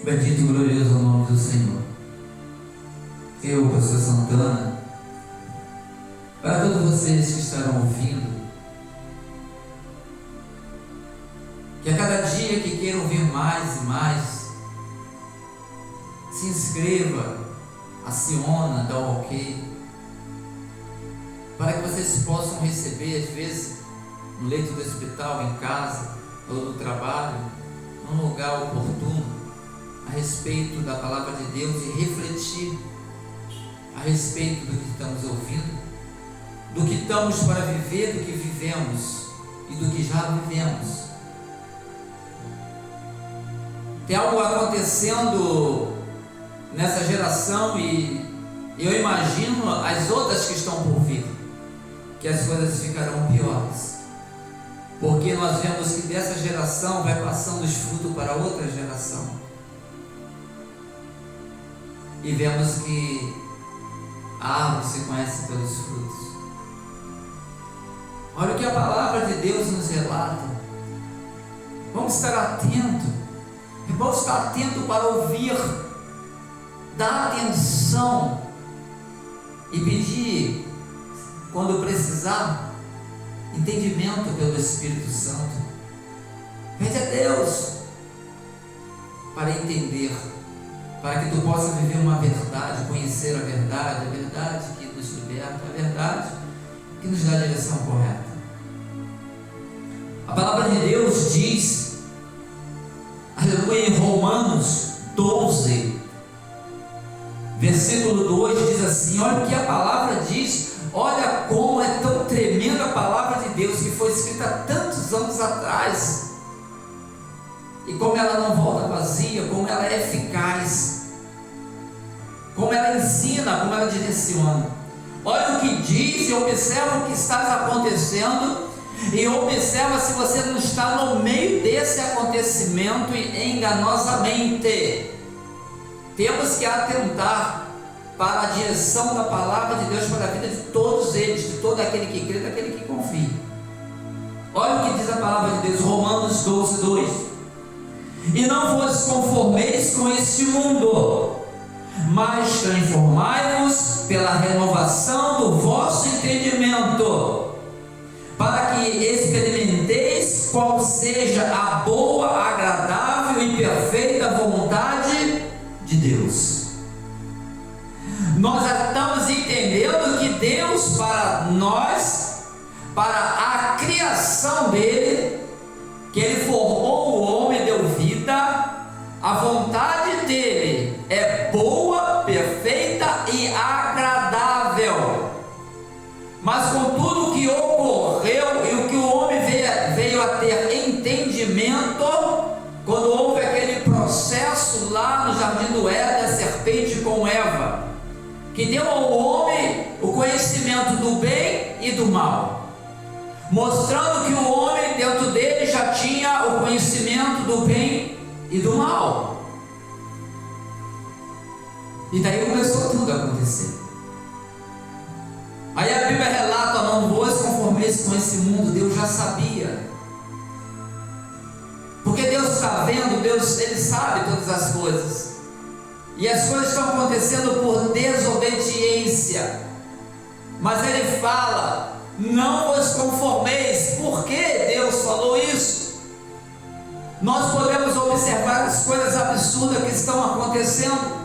Bendito e glorioso é o nome do Senhor. Eu, pastor Santana, para todos vocês que estarão ouvindo, que a cada dia que queiram ouvir mais e mais, se inscreva, aciona, dá um ok, para que vocês possam receber, às vezes, no leito do hospital, em casa, ou no trabalho, num lugar oportuno, a respeito da palavra de Deus e refletir a respeito do que estamos ouvindo, do que estamos para viver, do que vivemos e do que já vivemos. Tem algo acontecendo nessa geração e eu imagino as outras que estão por vir, que as coisas ficarão piores, porque nós vemos que dessa geração vai passando os frutos para outra geração. E vemos que a árvore se conhece pelos frutos. Olha o que a palavra de Deus nos relata. Vamos estar atentos. Vamos estar atentos para ouvir, dar atenção e pedir, quando precisar, entendimento pelo Espírito Santo. Pede a Deus para entender, para que tu possa viver uma verdade, conhecer a verdade que nos liberta, a verdade que nos dá a direção correta. A palavra de Deus diz, aleluia, em Romanos 12, versículo 2, diz assim, olha o que a palavra diz, olha como é tão tremenda a palavra de Deus, que foi escrita há tantos anos atrás, e como ela não volta vazia, como ela é eficaz, como ela ensina, como ela direciona. Olha o que diz e observa o que está acontecendo, e observa se você não está no meio desse acontecimento enganosamente. Temos que atentar para a direção da palavra de Deus para a vida de todos eles, de todo aquele que crê, daquele que confia. Olha o que diz a palavra de Deus, Romanos 12, 2. E não vos conformeis com este mundo, mas transformai-vos pela renovação do vosso entendimento, para que experimenteis qual seja a boa, agradável e perfeita vontade de Deus. Nós já estamos entendendo que Deus, para nós, para a criação dele, que ele formou o homem, deu vida, a vontade dele é boa, perfeita e agradável. Mas com tudo o que ocorreu e o que o homem veio a ter entendimento, quando houve aquele processo lá no jardim do Éden, da serpente com Eva, que deu ao homem o conhecimento do bem e do mal, mostrando que o homem dentro dele já tinha o conhecimento do bem e do mal. E daí começou tudo a acontecer. Aí a Bíblia relata, não vos conformeis com esse mundo. Deus já sabia, porque Deus está vendo, Deus, ele sabe todas as coisas, e as coisas estão acontecendo por desobediência, mas ele fala, não vos conformeis. Por que Deus falou isso? Nós podemos observar as coisas absurdas que estão acontecendo,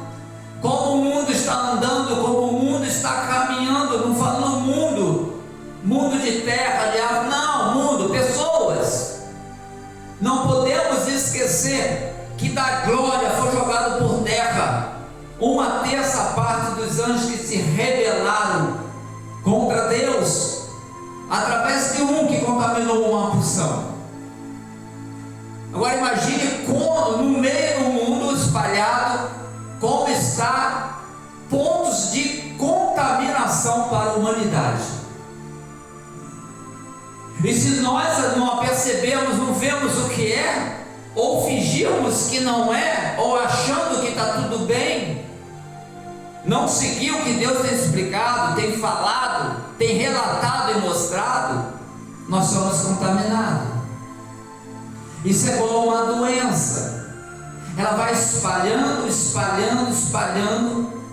como o mundo está andando, como o mundo está caminhando. Não falo mundo de terra, de árvore, não, mundo, pessoas. Não podemos esquecer que da glória foi jogado por terra uma terça parte dos anjos que se rebelaram contra Deus, através de um que contaminou uma porção. Agora imagine como no meio do mundo espalhado, como está pontos de contaminação para a humanidade. E se nós não percebemos, não vemos o que é, ou fingirmos que não é, ou achando que está tudo bem, não seguir o que Deus tem explicado, tem falado, tem relatado e mostrado, nós somos contaminados. Isso é igual uma doença. ela vai espalhando, espalhando, espalhando,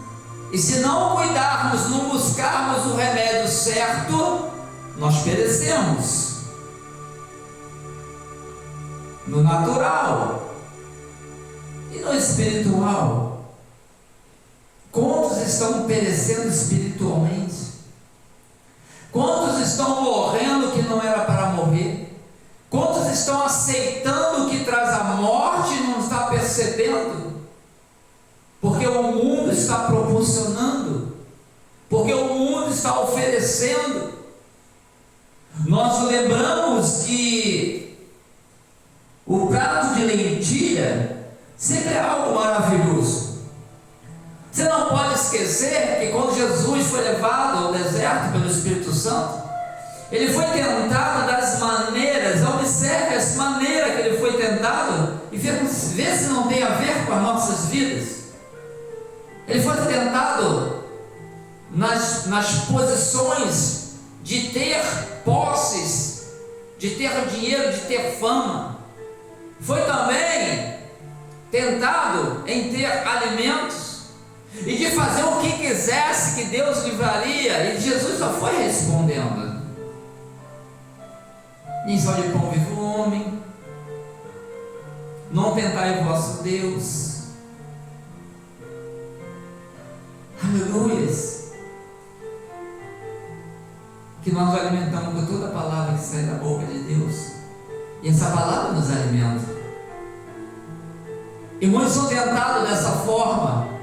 e se não cuidarmos, não buscarmos o remédio certo, nós perecemos. No natural e no espiritual. Quantos estão perecendo espiritualmente? Quantos estão morrendo que não era para morrer? Quantos estão aceitando o que traz a morte e não está percebendo? Porque o mundo está proporcionando, porque o mundo está oferecendo. Nós lembramos que o prato de lentilha sempre é algo maravilhoso. Você não pode esquecer que quando Jesus foi levado ao deserto pelo Espírito Santo, ele foi tentado das maneiras, observe as maneiras que ele foi tentado e vê se não tem a ver com as nossas vidas. Ele foi tentado nas posições de ter posses, de ter dinheiro, de ter fama. Foi também tentado em ter alimentos e de fazer o que quisesse que Deus livraria, e Jesus só foi respondendo: nem só de pão vive o homem, não tentai o vosso Deus. Aleluias. Que nós nos alimentamos com toda a palavra que sai da boca de Deus, e essa palavra nos alimenta. E muitos são tentados dessa forma.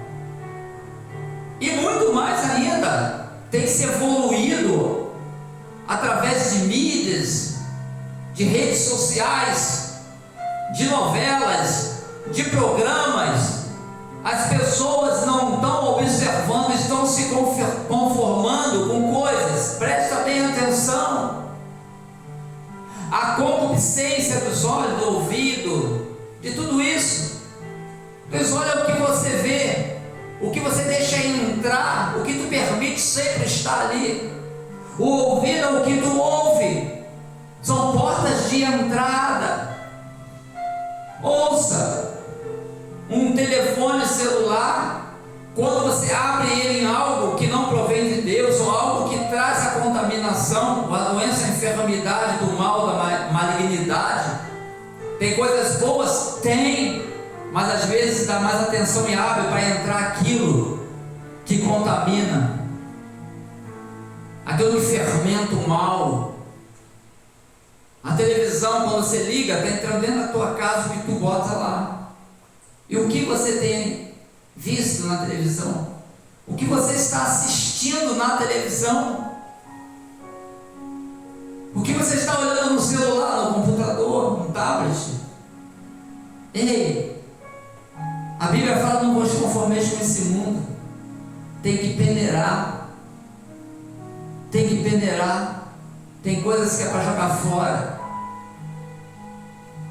E muito mais ainda, tem que ser evoluído através de mídias, de redes sociais, de novelas, de programas. As pessoas não estão observando, estão se conformando com coisas. Presta bem atenção. A concupiscência dos olhos, do ouvido, de tudo isso. Pois olha o que você vê, o que você deixa entrar, o que tu permite sempre estar ali. O ouvir é o que tu ouve, são portas de entrada. Ouça, um telefone celular, quando você abre ele em algo que não provém de Deus, ou algo que traz a contaminação, a doença, a enfermidade, do mal, da malignidade. Tem coisas boas? Tem. Mas às vezes dá mais atenção e abre para entrar aquilo que contamina, aquilo que fermenta o mal. A televisão, quando você liga, está entrando dentro da tua casa, o que tu bota lá. E o que você tem visto na televisão? O que você está assistindo na televisão? O que você está olhando no celular, no computador, no tablet? Ei! A Bíblia fala: não vos conformeis com esse mundo. Tem que peneirar. Tem que peneirar. Tem coisas que é para jogar fora.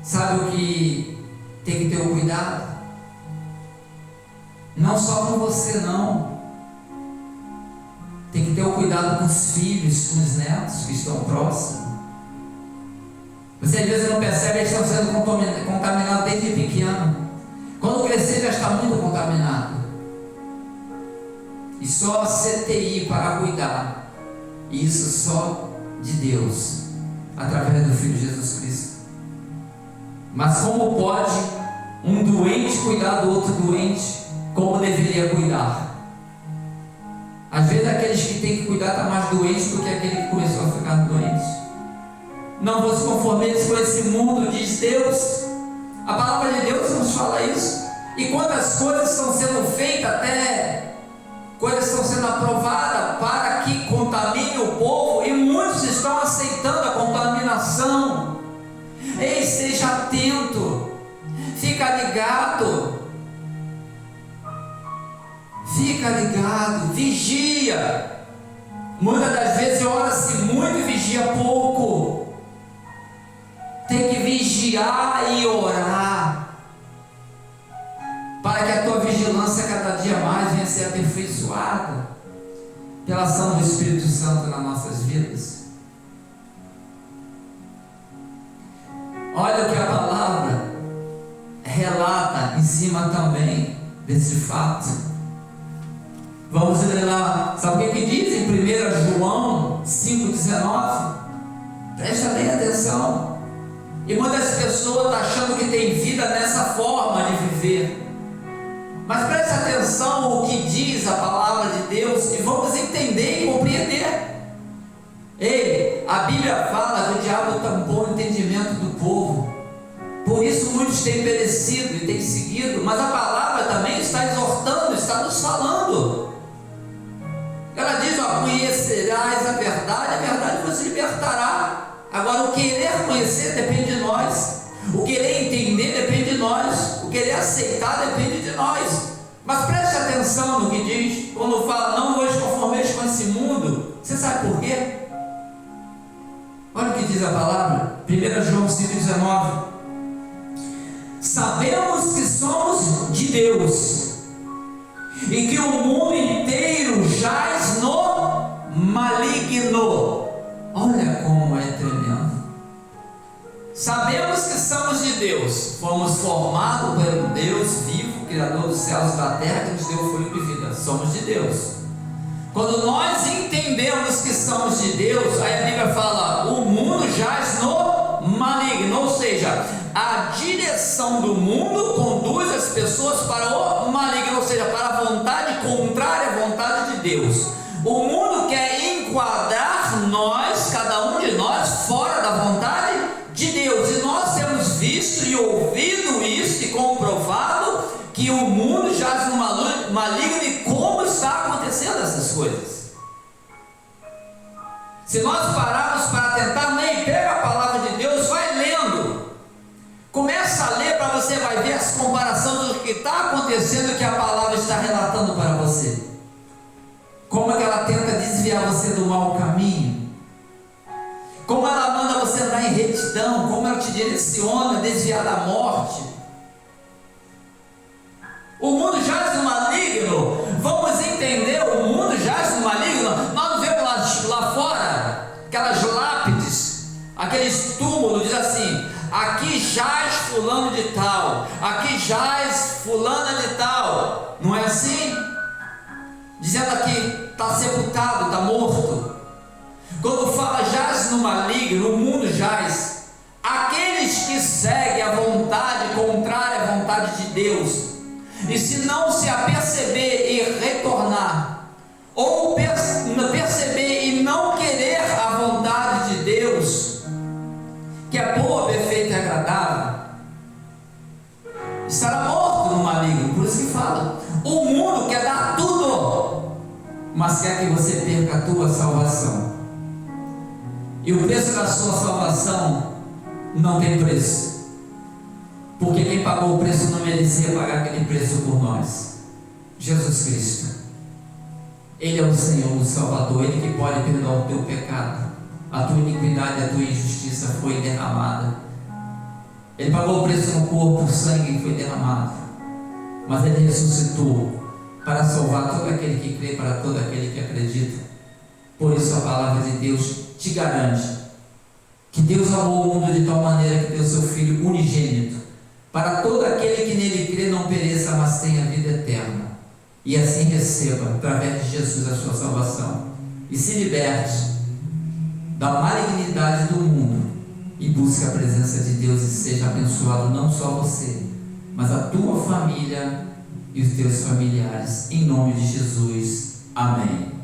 Sabe o que tem que ter o cuidado? Não só com você, não. Tem que ter o cuidado com os filhos, com os netos que estão próximos. Você às vezes não percebe, eles estão sendo contaminados desde pequeno. Quando crescer já está muito contaminado. E só a CTI para cuidar. E isso só de Deus, através do Filho Jesus Cristo. Mas como pode um doente cuidar do outro doente como deveria cuidar? Às vezes aqueles que têm que cuidar estão mais doentes do que aquele que começou a ficar doente. Não vos conformeis com esse mundo, diz Deus. A palavra de Deus nos fala isso. E quantas coisas estão sendo feitas, até coisas estão sendo aprovadas para que contamine o povo, e muitos estão aceitando a contaminação. Ei, esteja atento, fica ligado, vigia. Muitas das vezes ora-se muito e vigia pouco. Tem que vigiar e orar, para que a tua vigilância cada dia mais venha a ser aperfeiçoada pela ação do Espírito Santo nas nossas vidas. Olha o que a palavra relata em cima também desse fato. Vamos ler lá, sabe o que diz em 1 João 5,19? Presta bem atenção. E muitas pessoas estão achando que tem vida nessa forma de viver. Mas preste atenção o que diz a palavra de Deus e vamos entender e compreender. Ei, a Bíblia fala que o diabo tampou o entendimento do povo. Por isso muitos têm perecido e têm seguido. Mas a palavra também está exortando, está nos falando. Ela diz, ó, conhecerás a verdade vos libertará. Agora o querer conhecer depende de nós. O querer entender depende de nós. O querer aceitar depende de nós. Mas preste atenção no que diz. Quando fala, não vos conformeis com esse mundo. Você sabe por quê? Olha o que diz a palavra. 1 João 5,19. Sabemos que somos de Deus e que o mundo inteiro jaz no maligno. Olha como é tremendo. Sabemos que somos de Deus, fomos formados pelo Deus vivo, Criador dos céus e da terra, que nos deu o fôlego de vida. Somos de Deus. Quando nós entendemos que somos de Deus, aí a Bíblia fala, o mundo jaz no maligno, ou seja, a direção do mundo conduz as pessoas para o maligno, ou seja, para a vontade contrária à vontade de Deus. O mundo quer enquadrar nós, cada um de nós, fora da vontade de Deus, e nós temos visto e ouvido isso e comprovado que o mundo jaz no maligno. E como está acontecendo essas coisas? Se nós pararmos para tentar, nem pega a palavra de Deus, vai lendo, começa a ler, para você vai ver as comparações do que está acontecendo, que a palavra está relatando para você. Como é que ela tenta desviar você do mau caminho, como ela manda você andar em retidão, como ela te direciona a desviar da morte. O mundo jaz no maligno. Vamos entender, o mundo jaz no maligno. Nós não vemos lá fora aquelas lápides, aqueles túmulos, diz assim, aqui jaz fulano de tal, aqui jaz fulana de tal. Não é assim? Dizendo aqui, está sepultado, está morto. Quando fala jaz no maligno, o mundo jaz. Aqueles que seguem a vontade contrária à vontade de Deus, e se não se aperceber e retornar, ou perceber e não querer a vontade de Deus, que é boa, perfeita e agradável, estará morto no maligno. Por isso que fala, o mundo quer dar tudo, mas quer que você perca a tua salvação. E o preço da sua salvação não tem preço, porque quem pagou o preço não merecia pagar aquele preço por nós. Jesus Cristo, Ele é o Senhor, o Salvador, Ele que pode perdoar o teu pecado. A tua iniquidade, a tua injustiça foi derramada. Ele pagou o preço no corpo, o sangue foi derramado, mas Ele ressuscitou para salvar todo aquele que crê, para todo aquele que acredita. Por isso a palavra de Deus te garante que Deus amou o mundo de tal maneira que deu seu Filho unigênito, para todo aquele que nele crê não pereça, mas tenha vida eterna, e assim receba, através de Jesus, a sua salvação, e se liberte da malignidade do mundo, e busque a presença de Deus, e seja abençoado não só você, mas a tua família e os teus familiares, em nome de Jesus, amém.